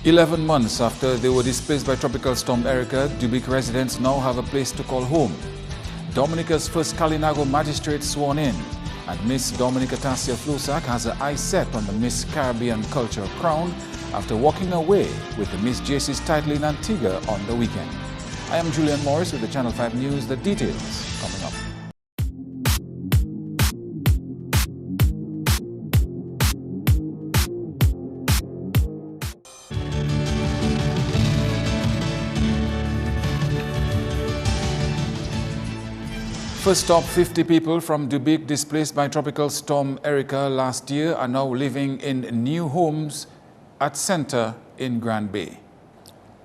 11 months after they were displaced by Tropical Storm Erica, Dubic residents now have a place to call home. Dominica's first Kalinago magistrate sworn in, and Miss Dominica Tassia Flusak has her eyes set on the Miss Caribbean Culture crown after walking away with the Miss JC's title in Antigua on the weekend. I am Julian Morris with the Channel 5 News. The details coming up. First stop, 50 people from Dubic displaced by Tropical Storm Erica last year are now living in new homes at Center in Grand Bay.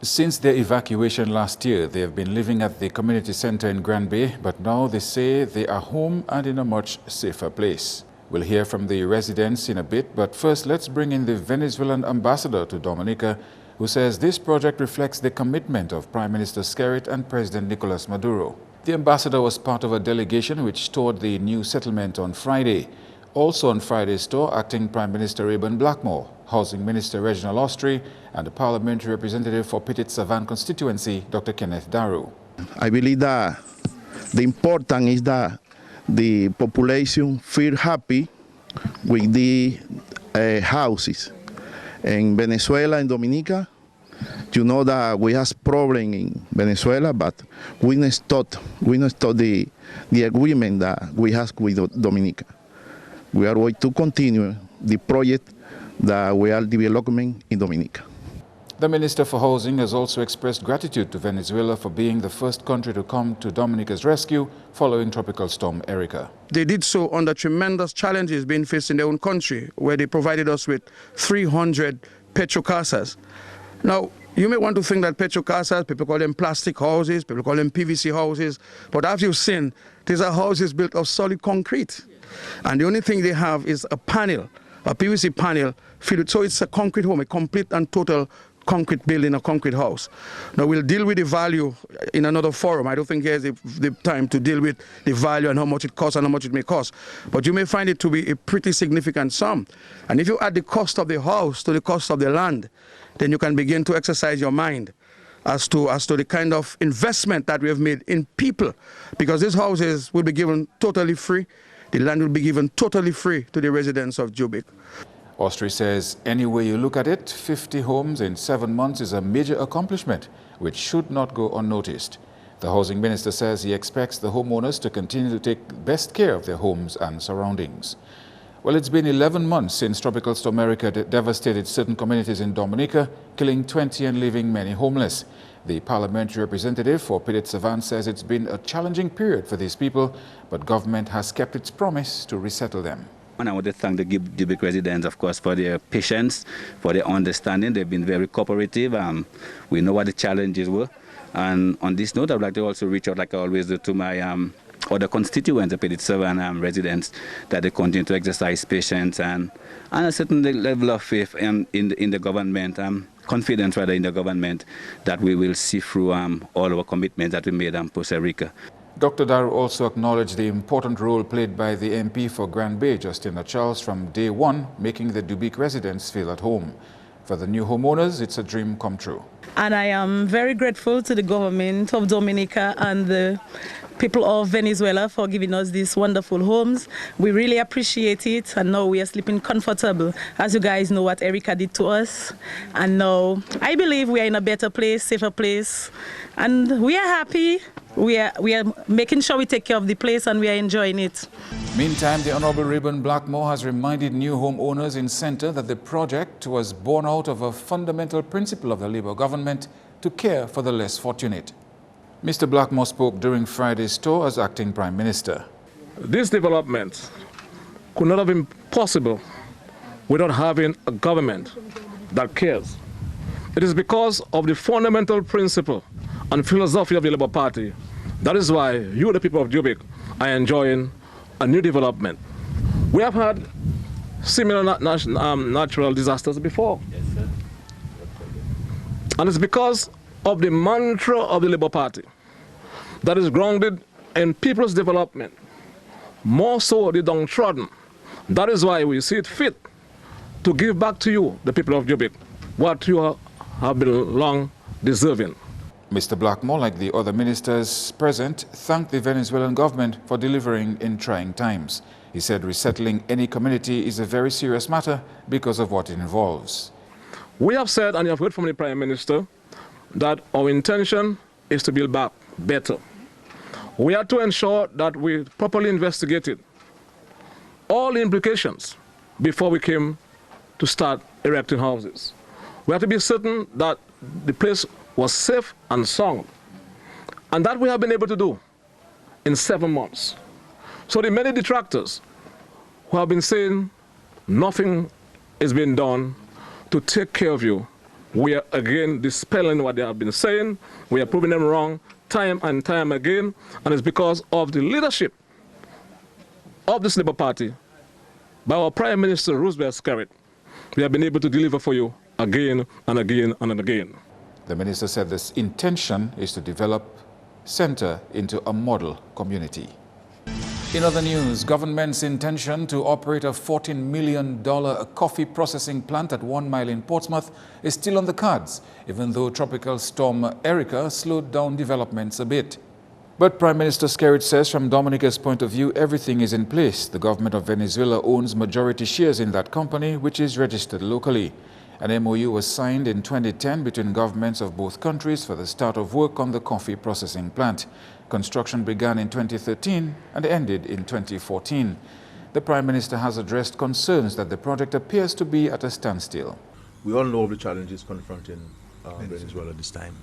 Since their evacuation last year, they have been living at the community center in Grand Bay, but now they say they are home and in a much safer place. We'll hear from the residents in a bit, but first let's bring in the Venezuelan ambassador to Dominica, who says this project reflects the commitment of Prime Minister Skerrit and President Nicolas Maduro. The ambassador was part of a delegation which toured the new settlement on Friday. Also on Friday's tour, Acting Prime Minister Reuben Blackmore, Housing Minister Reginald Austri, and the parliamentary representative for Petit-Savannah constituency, Dr. Kenneth Daru. I believe that the important is that the population feel happy with the houses. In Venezuela and Dominica, you know that we have problem in Venezuela, but we not stop the agreement that we have with Dominica. We are going to continue the project that we are developing in Dominica. The Minister for Housing has also expressed gratitude to Venezuela for being the first country to come to Dominica's rescue following Tropical Storm Erica. They did so under tremendous challenges being faced in their own country, where they provided us with 300 petrocasas. Now, you may want to think that petrocasas, people call them plastic houses, people call them PVC houses, but as you've seen, these are houses built of solid concrete. And the only thing they have is a panel, a PVC panel, filled. So it's a concrete home, a complete and total concrete building, a concrete house. Now we'll deal with the value in another forum. I don't think here's the time to deal with the value and how much it costs and how much it may cost. But you may find it to be a pretty significant sum. And if you add the cost of the house to the cost of the land, then you can begin to exercise your mind as to the kind of investment that we have made in people. Because these houses will be given totally free. The land will be given totally free to the residents of Dubic. Austri says any way you look at it, 50 homes in 7 months is a major accomplishment which should not go unnoticed. The housing minister says he expects the homeowners to continue to take best care of their homes and surroundings. Well, it's been 11 months since Tropical Storm Erica devastated certain communities in Dominica, killing 20 and leaving many homeless. The parliamentary representative for Petit-Savannah says it's been a challenging period for these people, but government has kept its promise to resettle them. And I want to thank the Dubic residents, of course, for their patience, for their understanding. They've been very cooperative. We know what the challenges were. And on this note, I would like to also reach out, like I always do, to my other constituents, the Petit-Savannah residents, that they continue to exercise patience and a certain level of faith in the government, confidence rather in the government, that we will see through all our commitments that we made in Costa Rica. Dr. Daru also acknowledged the important role played by the MP for Grand Bay, Justina Charles, from day one, making the Dubic residents feel at home. For the new homeowners, it's a dream come true. And I am very grateful to the government of Dominica and the people of Venezuela for giving us these wonderful homes. We really appreciate it, and now we are sleeping comfortable. As you guys know what Erica did to us. And now I believe we are in a better place, safer place, and we are happy. We are making sure we take care of the place, and we are enjoying it. Meantime, the Honorable Reuben Blackmore has reminded new homeowners in Center that the project was born out of a fundamental principle of the Labour government to care for the less fortunate. Mr. Blackmore spoke during Friday's tour as Acting Prime Minister. This development could not have been possible without having a government that cares. It is because of the fundamental principle and philosophy of the Labour Party. That is why you, the people of Dubic, are enjoying a new development. We have had similar natural disasters before. Yes, sir. And it's because of the mantra of the Labour Party that is grounded in people's development, more so the downtrodden. That is why we see it fit to give back to you, the people of Dubic, what you have been long deserving. Mr. Blackmore, like the other ministers present, thanked the Venezuelan government for delivering in trying times. He said resettling any community is a very serious matter because of what it involves. We have said, and you have heard from the Prime Minister, that our intention is to build back better. We had to ensure that we properly investigated all the implications before we came to start erecting houses. We had to be certain that the place was safe and sound, and that we have been able to do in 7 months. So the many detractors who have been saying nothing is being done to take care of you, we are again dispelling what they have been saying. We are proving them wrong time and time again, and it's because of the leadership of this Labour Party by our Prime Minister Roosevelt Skerrit. We have been able to deliver for you again and again and again. The minister said this intention is to develop Center into a model community. In other news, government's intention to operate a $14 million coffee processing plant at 1 Mile in Portsmouth is still on the cards, even though Tropical Storm Erica slowed down developments a bit. But Prime Minister Skerrit says from Dominica's point of view, everything is in place. The government of Venezuela owns majority shares in that company, which is registered locally. An MOU was signed in 2010 between governments of both countries for the start of work on the coffee processing plant. Construction began in 2013 and ended in 2014. The Prime Minister has addressed concerns that the project appears to be at a standstill. We all know of the challenges confronting Venezuela this time,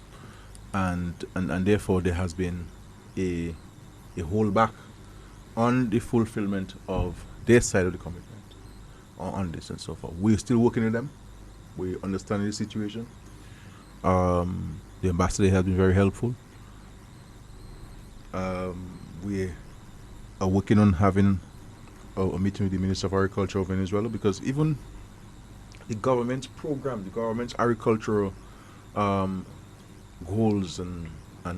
and therefore there has been a holdback on the fulfillment of their side of the commitment on this and so forth. We're still working with them. We understand the situation. The ambassador has been very helpful. We are working on having a meeting with the Minister of Agriculture of Venezuela, because even the government's program, the government's agricultural goals and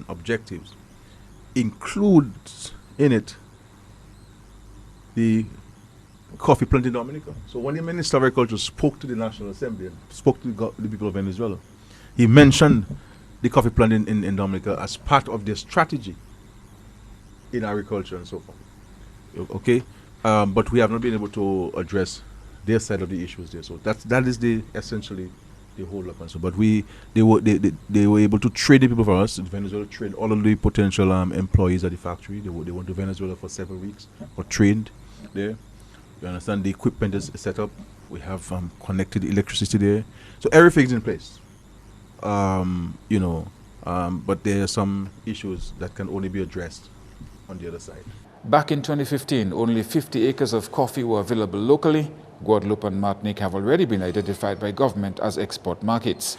objectives includes in it the coffee plant in Dominica. So when the Minister of Agriculture spoke to the National Assembly and spoke to the people of Venezuela, he mentioned the coffee plant in Dominica as part of their strategy in agriculture and so forth. Okay, but we have not been able to address their side of the issues there. So that is essentially the whole up and so. But they were able to trade the people for us. Venezuela trained all of the potential employees at the factory. They went to Venezuela for several weeks, were trained there. You understand, the equipment is set up. We have connected electricity there, so everything's in place. But there are some issues that can only be addressed on the other side. Back in 2015, only 50 acres of coffee were available locally. Guadeloupe and Martinique have already been identified by government as export markets.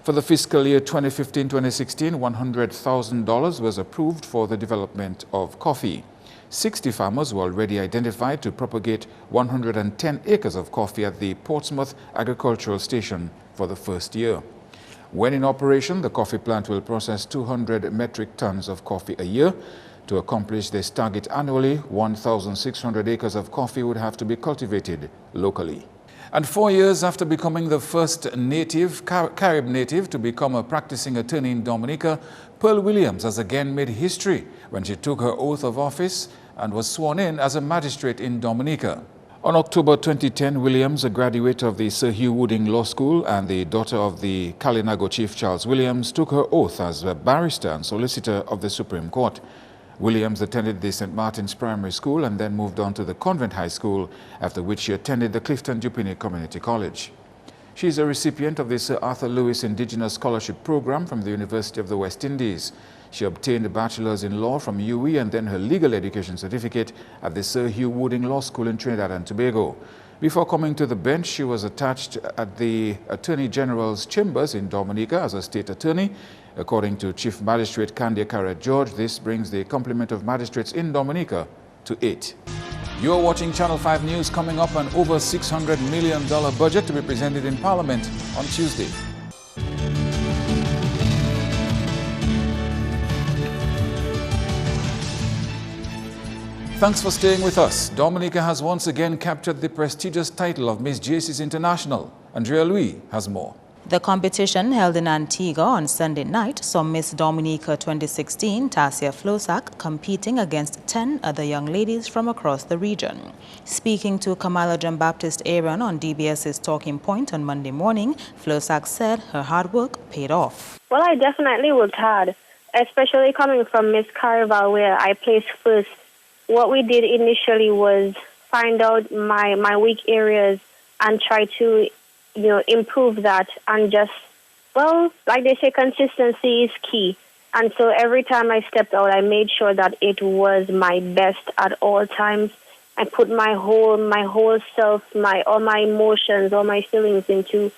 For the fiscal year 2015-2016, $100,000 was approved for the development of coffee. 60 farmers were already identified to propagate 110 acres of coffee at the Portsmouth Agricultural Station for the first year. When in operation, the coffee plant will process 200 metric tons of coffee a year. To accomplish this target annually, 1,600 acres of coffee would have to be cultivated locally. And 4 years after becoming the first Carib native to become a practicing attorney in Dominica, Pearl Williams has again made history when she took her oath of office and was sworn in as a magistrate in Dominica. On October 2010, Williams, a graduate of the Sir Hugh Wooding Law School and the daughter of the Kalinago Chief Charles Williams, took her oath as a barrister and solicitor of the Supreme Court. Williams attended the St. Martin's Primary School and then moved on to the Convent High School, after which she attended the Clifton Dupini Community College. She is a recipient of the Sir Arthur Lewis Indigenous Scholarship Program from the University of the West Indies. She obtained a bachelor's in law from UWI and then her legal education certificate at the Sir Hugh Wooding Law School in Trinidad and Tobago. Before coming to the bench, she was attached at the Attorney General's chambers in Dominica as a state attorney. According to Chief Magistrate Candia Carrett George, this brings the complement of magistrates in Dominica to 8. You're watching Channel 5 News. Coming up, an over $600 million budget to be presented in Parliament on Tuesday. Thanks for staying with us. Dominica has once again captured the prestigious title of Miss JC's International. Andrea Louis has more. The competition held in Antigua on Sunday night saw Miss Dominica 2016, Tasia Flosak, competing against 10 other young ladies from across the region. Speaking to Kamala Jean-Baptiste Aaron on DBS's Talking Point on Monday morning, Flosak said her hard work paid off. Well, I definitely worked hard, especially coming from Miss Carnival where I placed first. What we did initially was find out my weak areas and try to improve that, and just, well, like they say, consistency is key. And so every time I stepped out, I made sure that it was my best at all times. I put my whole self, all my emotions, all my feelings into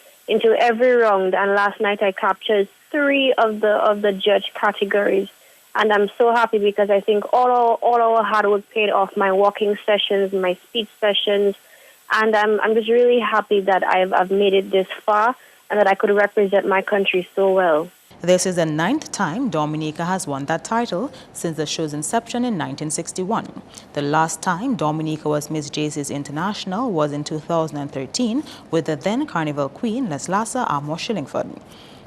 every round. And last night I captured 3 of the judge categories. And I'm so happy because I think all our hard work paid off. My walking sessions, my speech sessions. And I'm just really happy that I've made it this far and that I could represent my country so well. This is the 9th time Dominica has won that title since the show's inception in 1961. The last time Dominica was Miss JC's International was in 2013 with the then Carnival Queen Leslasa Amo Shillingford.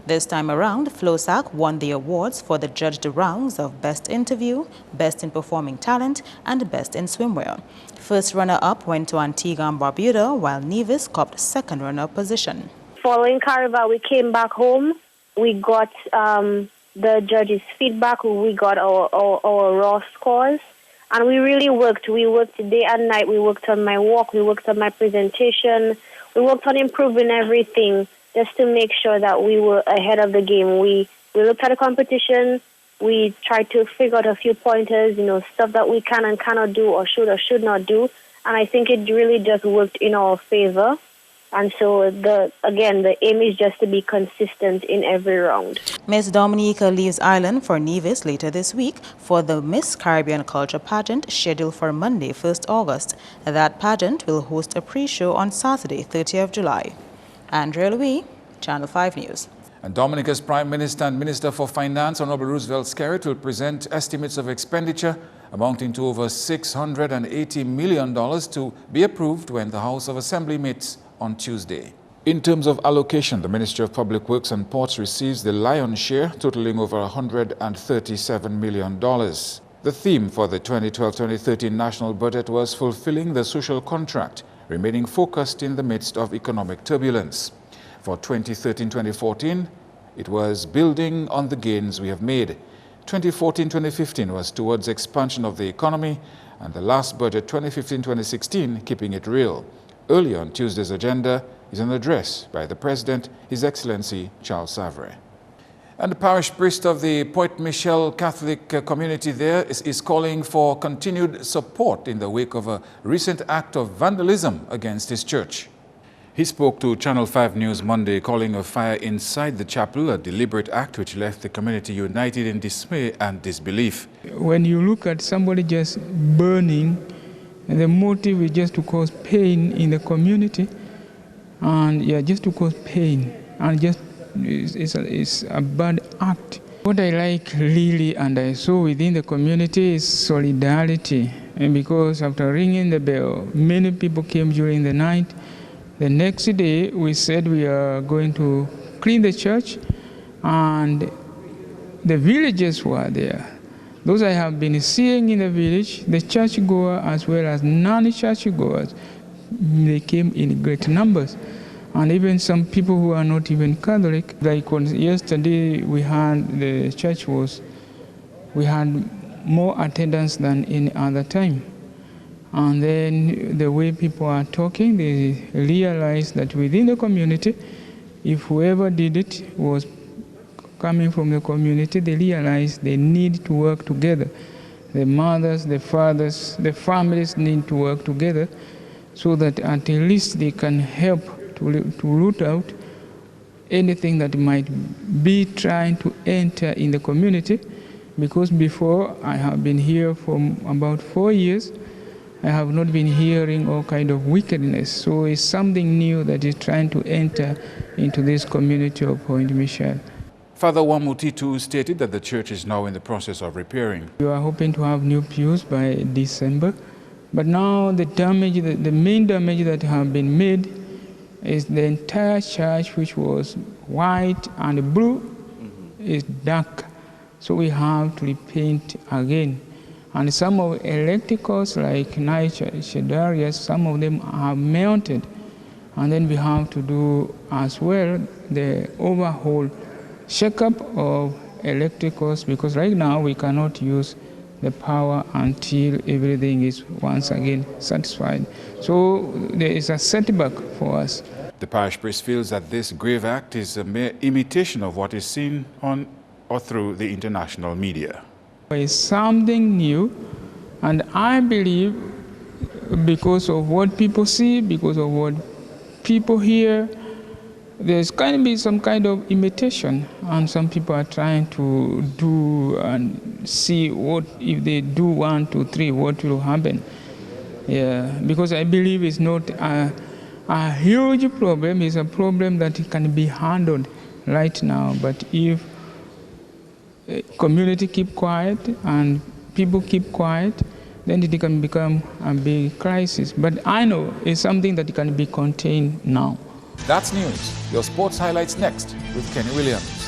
This time around, Flosak won the awards for the judged rounds of Best Interview, Best in Performing Talent, and Best in Swimwear. First runner-up went to Antigua and Barbuda, while Nevis copped second runner-up position. Following Carnival, we came back home. We got the judges' feedback. We got our raw scores. And we really worked. We worked day and night. We worked on my walk. We worked on my presentation. We worked on improving everything, just to make sure that we were ahead of the game. We looked at the competition. We tried to figure out a few pointers, stuff that we can and cannot do or should not do. And I think it really just worked in our favor. And so, the aim is just to be consistent in every round. Miss Dominica leaves Ireland for Nevis later this week for the Miss Caribbean Culture pageant scheduled for Monday, 1st August. That pageant will host a pre-show on Saturday, 30th July. Andrea Louis, Channel 5 News. And Dominica's Prime Minister and Minister for Finance, Honorable Roosevelt Skerritt, will present estimates of expenditure amounting to over $680 million to be approved when the House of Assembly meets on Tuesday. In terms of allocation, the Ministry of Public Works and Ports receives the lion's share, totaling over $137 million. The theme for the 2012-2013 national budget was fulfilling the social contract, remaining focused in the midst of economic turbulence. For 2013-2014, it was building on the gains we have made. 2014-2015 was towards expansion of the economy, and the last budget, 2015-2016, keeping it real. Early on Tuesday's agenda is an address by the President, His Excellency Charles Savary. And the parish priest of the Pointe Michel Catholic community there is calling for continued support in the wake of a recent act of vandalism against his church. He spoke to Channel 5 News Monday, calling a fire inside the chapel a deliberate act which left the community united in dismay and disbelief. When you look at somebody just burning, the motive is just to cause pain in the community, and just to cause pain, and just it's a bad act. What I like really, and I saw within the community, is solidarity. And because after ringing the bell, many people came during the night. The next day, we said we are going to clean the church, and the villagers were there. Those I have been seeing in the village, the churchgoers as well as non-churchgoers, they came in great numbers. And even some people who are not even Catholic, like yesterday we had, the church we had more attendance than any other time. And then the way people are talking, they realize that within the community, if whoever did it was coming from the community, they realize they need to work together. The mothers, the fathers, the families need to work together so that at least they can help to root out anything that might be trying to enter in the community. Because before, I have been here for about 4 years, I have not been hearing all kind of wickedness. So it's something new that is trying to enter into this community of Pointe Michel. Father Wamutitu stated that the church is now in the process of repairing. We are hoping to have new pews by December, but now the main damage that have been made is the entire church, which was white and the blue is dark. So we have to repaint again. And some of electricals like night shadarias, some of them are melted. And then we have to do as well the overhaul checkup of electricals, because right now we cannot use the power until everything is once again satisfied. So there is a setback for us. The parish priest feels that this grave act is a mere imitation of what is seen on or through the international media. It's something new, and I believe because of what people see, because of what people hear, there's going to be some kind of imitation, and some people are trying to do and see what, if they do 1, 2, 3, what will happen. Yeah, because I believe it's not a huge problem. It's a problem that can be handled right now. But if community keep quiet and people keep quiet, then it can become a big crisis. But I know it's something that can be contained now. That's news. Your sports highlights next with Kenny Williams.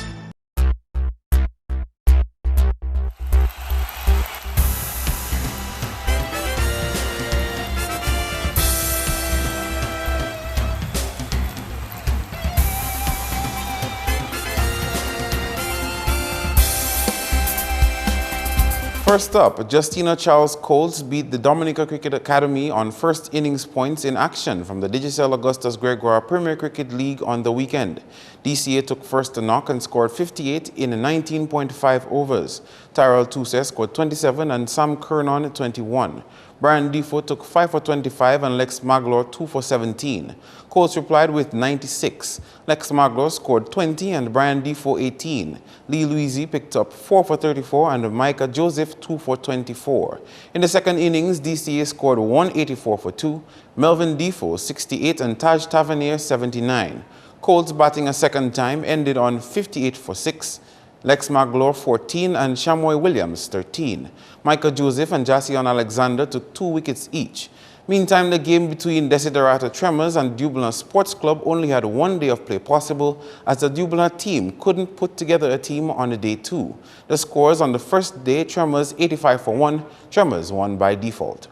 First up, Justina Charles Coles beat the Dominica Cricket Academy on first innings points in action from the Digicel Augustus Gregoire Premier Cricket League on the weekend. DCA took first to knock and scored 58 in 19.5 overs. Tyrell Toussaint scored 27 and Sam Kernon 21. Brian Defoe took 5 for 25 and Lex Maglor 2 for 17. Coles replied with 96. Lex Maglor scored 20 and Brian Defoe 18. Lee Louisi picked up 4 for 34 and Micah Joseph 2 for 24. In the second innings, DCA scored 184 for 2, Melvin Defoe 68 and Taj Tavernier 79. Coles batting a second time ended on 58 for 6. Lex Maglor 14 and Shamoy Williams 13. Micah Joseph and Jasion Alexander took 2 wickets each. Meantime, the game between Desiderata Tremors and Dublin Sports Club only had 1 day of play possible, as the Dublin team couldn't put together a team on day 2. The scores on the first day: Tremors 85 for 1, Tremors won by default.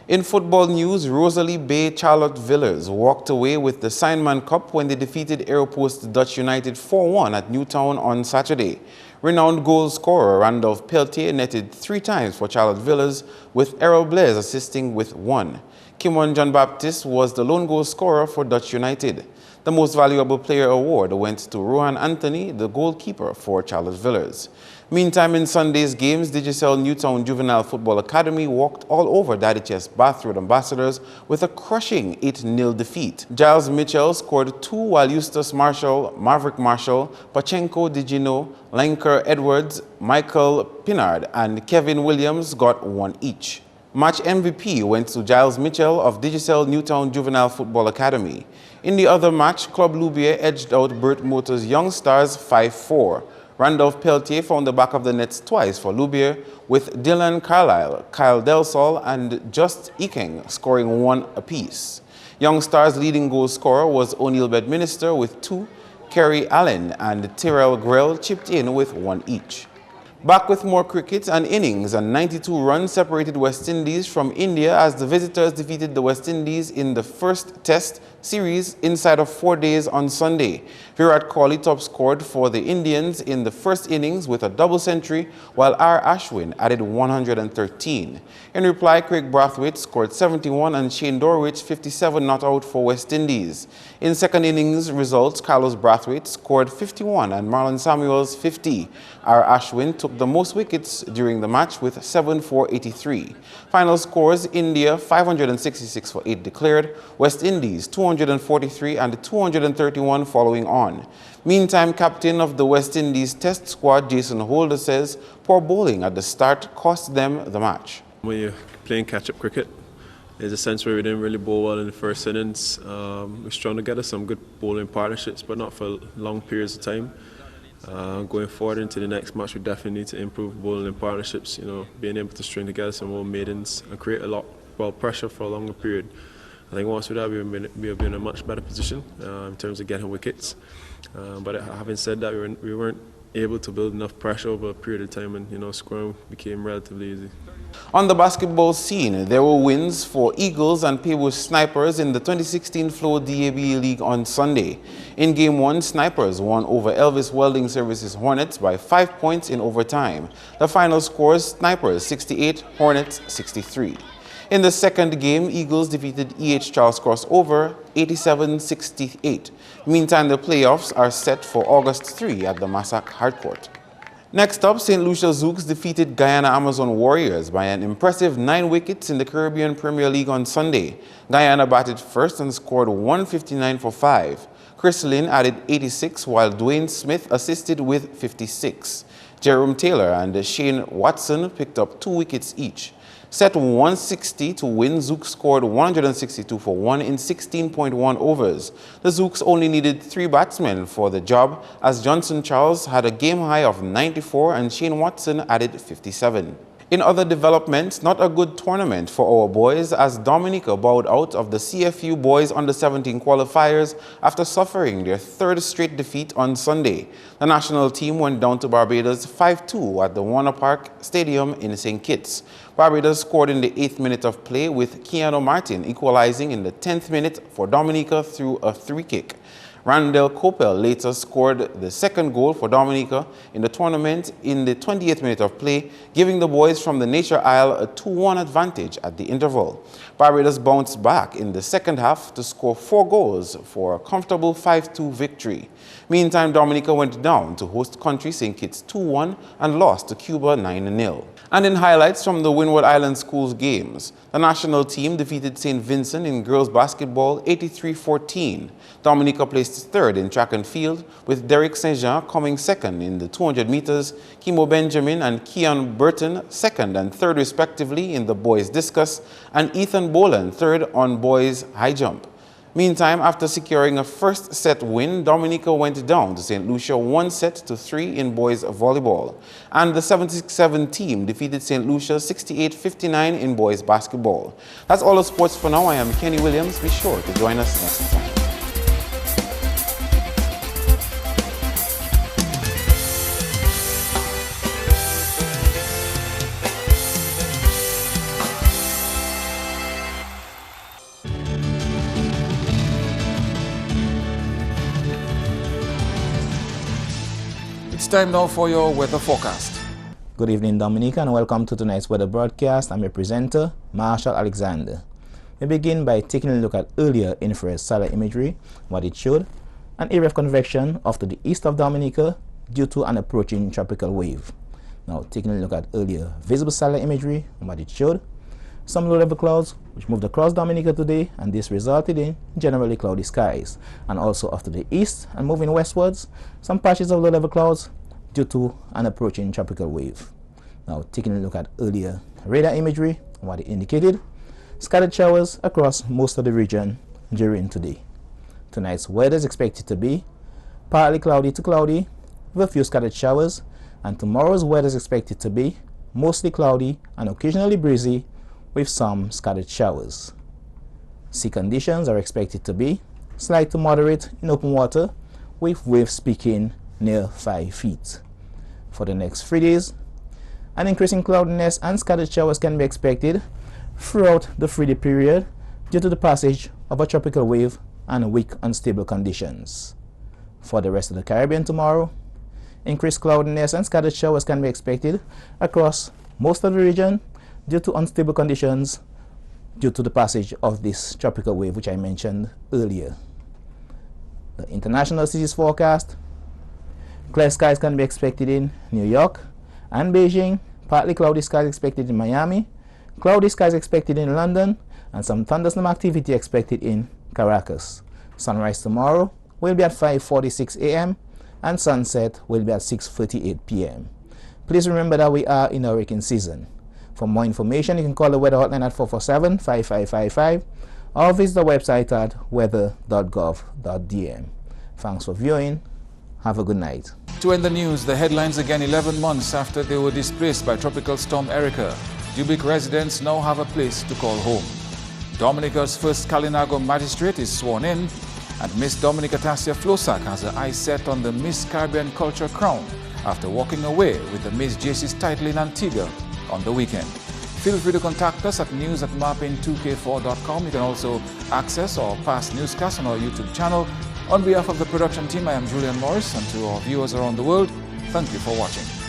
In football news, Rosalie Bay Charlotte Villers walked away with the Signman Cup when they defeated Aeropost Dutch United 4-1 at Newtown on Saturday. Renowned goal scorer Randolph Peltier netted 3 times for Charlotte Villers, with Errol Blaise assisting with 1. Kimon John Baptiste was the lone goal scorer for Dutch United. The Most Valuable Player award went to Rohan Anthony, the goalkeeper for Charlotte Villers. Meantime, in Sunday's games, Digicel Newtown Juvenile Football Academy walked all over Daddy Chess Bath Road Ambassadors with a crushing 8-0 defeat. Giles Mitchell scored 2, while Eustace Marshall, Maverick Marshall, Pachenko Digino, Lenker Edwards, Michael Pinard, and Kevin Williams got 1 each. Match MVP went to Giles Mitchell of Digicel Newtown Juvenile Football Academy. In the other match, Club Loubier edged out Burt Motors Young Stars 5-4. Randolph Peltier found the back of the nets twice for Loubier, with Dylan Carlisle, Kyle Delsol, and Just Ekeng scoring 1 apiece. Young Stars' leading goal scorer was O'Neill Bedminster with 2. Kerry Allen and Tyrell Grell chipped in with 1 each. Back with more cricket, an innings and 92 runs separated West Indies from India as the visitors defeated the West Indies in the first Test series inside of 4 days on Sunday. Virat Kohli top scored for the Indians in the first innings with a double century, while R. Ashwin added 113. In reply, Craig Brathwaite scored 71 and Shane Dorwich 57 not out for West Indies. In second innings results, Carlos Brathwaite scored 51 and Marlon Samuels 50. R. Ashwin took the most wickets during the match with 7 for 83. Final scores: India 566 for 8 declared, West Indies 243 and 231 following on. Meantime, captain of the West Indies Test squad Jason Holder says poor bowling at the start cost them the match. When you're playing catch-up cricket, there's a sense where we didn't really bowl well in the first innings. We strung together some good bowling partnerships, but not for long periods of time. Going forward into the next match, we definitely need to improve bowling and partnerships, being able to string together some more maidens and create a lot of pressure for a longer period. I think once with that, we have been in a much better position in terms of getting wickets. But having said that, we weren't able to build enough pressure over a period of time, and scoring became relatively easy. On the basketball scene, there were wins for Eagles and Paybush Snipers in the 2016 Flow DAB League on Sunday. In Game 1, Snipers won over Elvis Welding Services Hornets by 5 points in overtime. The final scores: Snipers 68, Hornets 63. In the second game, Eagles defeated E.H. Charles Crossover 87-68. Meantime, the playoffs are set for August 3 at the Massac Hardcourt. Next up, St. Lucia Zouks defeated Guyana Amazon Warriors by an impressive 9 wickets in the Caribbean Premier League on Sunday. Guyana batted first and scored 159 for 5. Chris Lynn added 86, while Dwayne Smith assisted with 56. Jerome Taylor and Shane Watson picked up 2 wickets each. Set 160 to win, Zouks scored 162 for 1 in 16.1 overs. The Zouks only needed 3 batsmen for the job, as Johnson Charles had a game high of 94 and Shane Watson added 57. In other developments, not a good tournament for our boys, as Dominica bowed out of the CFU Boys Under-17 qualifiers after suffering their 3rd straight defeat on Sunday. The national team went down to Barbados 5-2 at the Warner Park Stadium in St. Kitts. Barbados scored in the 8th minute of play, with Keanu Martin equalizing in the 10th minute for Dominica through a 3-kick. Randall Coppell later scored the 2nd goal for Dominica in the tournament in the 28th minute of play, giving the boys from the Nature Isle a 2-1 advantage at the interval. Barbados bounced back in the second half to score 4 goals for a comfortable 5-2 victory. Meantime, Dominica went down to host country St. Kitts 2-1 and lost to Cuba 9-0. And in highlights from the Windward Island Schools games, the national team defeated St. Vincent in girls basketball 83-14. Dominica placed 3rd in track and field, with Derek St. Jean coming 2nd in the 200 meters, Kimo Benjamin and Keon Burton 2nd and 3rd respectively in the boys discus, and Ethan Boland 3rd on boys high jump. Meantime, after securing a first set win, Dominica went down to St. Lucia 1-3 in boys volleyball. And the 77 team defeated St. Lucia 68-59 in boys basketball. That's all the sports for now. I am Kenny Williams. Be sure to join us next time. It's time now for your weather forecast. Good evening, Dominica, and welcome to tonight's weather broadcast. I'm your presenter, Marshall Alexander. We begin by taking a look at earlier infrared satellite imagery, what it showed: an area of convection off to the east of Dominica due to an approaching tropical wave. Now, taking a look at earlier visible satellite imagery, what it showed: some low-level clouds which moved across Dominica today, and this resulted in generally cloudy skies. And also off to the east and moving westwards, some patches of low-level clouds due to an approaching tropical wave. Now, taking a look at earlier radar imagery, what it indicated: scattered showers across most of the region during today. Tonight's weather is expected to be partly cloudy to cloudy with a few scattered showers, and tomorrow's weather is expected to be mostly cloudy and occasionally breezy with some scattered showers. Sea conditions are expected to be slight to moderate in open water, with waves peaking near 5 feet. For the next 3 days, an increase in cloudiness and scattered showers can be expected throughout the 3-day period due to the passage of a tropical wave and weak unstable conditions. For the rest of the Caribbean tomorrow, increased cloudiness and scattered showers can be expected across most of the region due to unstable conditions due to the passage of this tropical wave which I mentioned earlier. The international cities forecast: clear skies can be expected in New York and Beijing, partly cloudy skies expected in Miami, cloudy skies expected in London, and some thunderstorm activity expected in Caracas. Sunrise tomorrow will be at 5:46 a.m. and sunset will be at 6:38 p.m. Please remember that we are in hurricane season. For more information, you can call the weather hotline at 447-5555 or visit the website at weather.gov.dm. Thanks for viewing. Have a good night. To end the news, the headlines again. 11 months after they were displaced by Tropical Storm Erica, Dubic residents now have a place to call home. Dominica's first Kalinago magistrate is sworn in, and Miss Dominica Tassia Flosak has her eyes set on the Miss Caribbean Culture crown after walking away with the Miss JC's title in Antigua on the weekend. Feel free to contact us at news@mapping2k4.com. You can also access our past newscasts on our YouTube channel. On behalf of the production team, I am Julian Morris, and to our viewers around the world, thank you for watching.